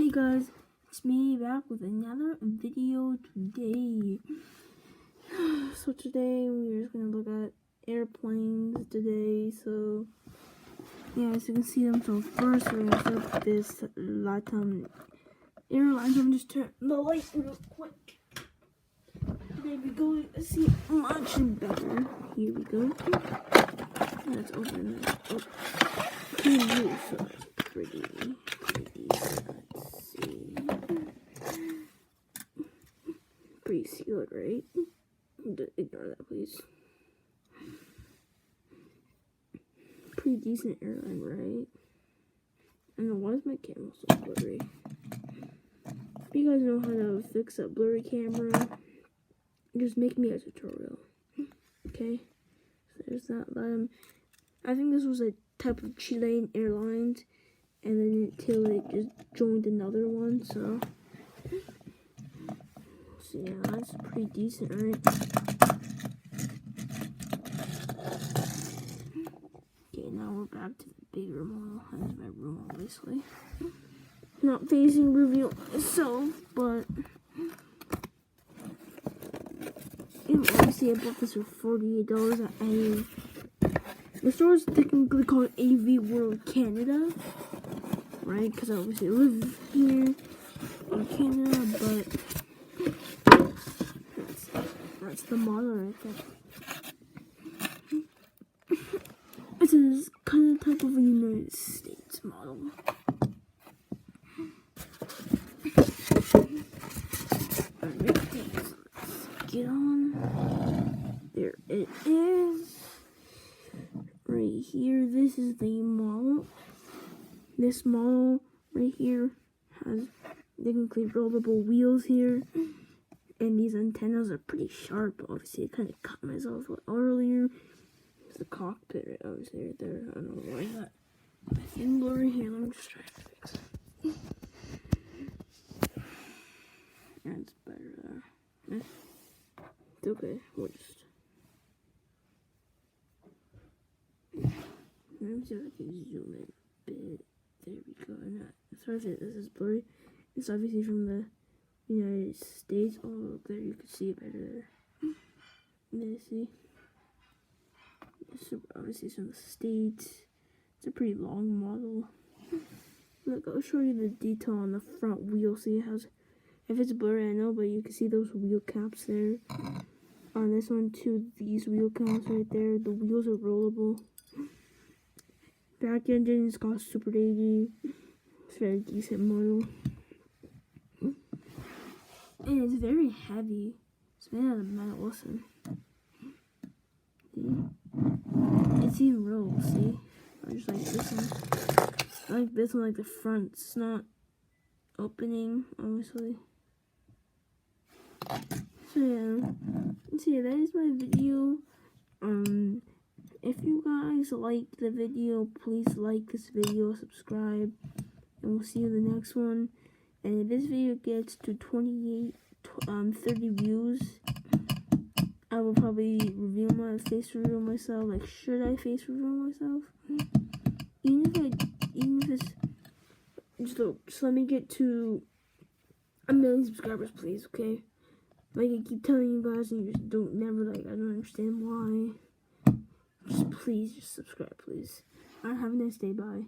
Hey guys, it's me back with another video today. So today we're just gonna look at airplanes today. So yeah, as you can see them. So first we're gonna start with this LATAM Airlines. I'm just turn the light real quick. There we go. Let's see much better. Here we go. Let's open that up. Preview. So it's pretty. Let's see. Pretty sealed, right? Ignore that, please. Pretty decent airline, right? And why is my camera so blurry? If you guys know how to fix a blurry camera, just make me a tutorial. Okay? So there's that. I think this was a type of Chilean Airlines, and then until it just joined another one, so yeah, that's pretty decent, right? Okay, now we're back to the bigger model. That's my room, obviously. Not facing review myself, but obviously I bought this for $48 at AV. The store is technically called AV World Canada, right? Because I obviously live here in Canada, but that's the model right there. It's a kind of type of a United States model. Alright, let's get on. There it is. Right here, this is the model. This model right here has technically rollable wheels here. And these antennas are pretty sharp. Obviously, I kind of cut myself earlier. There's the cockpit right, obviously right there. I don't know why that thing blurry here. Let me just try to fix it. That's better there. It's okay. We'll just. Let me see if I can zoom in a bit. There we go. Sorry if this is blurry. It's obviously from the United States. Oh, look there, you can see it better there. There, see? So obviously it's from the States. It's a pretty long model. Look, I'll show you the detail on the front wheel. See how, if it's blurry, I know, but you can see those wheel caps there. On this one too, these wheel caps right there. The wheels are rollable. Back engine is called Super 80. It's a very decent model. And it's very heavy. It's made out of metal, listen. See? It's even rolled, see? I just like this one. I like this one, like the front. It's not opening, obviously. So yeah, that is my video. If you guys liked the video, please like this video, subscribe, and we'll see you in the next one. And if this video gets to 30 views, I will probably face reveal myself. Like, should I face reveal myself? Even if it's just let me get to 1 million subscribers, please, okay? Like I keep telling you guys, and you just I don't understand why. Just please, just subscribe, please. Alright, have a nice day, bye.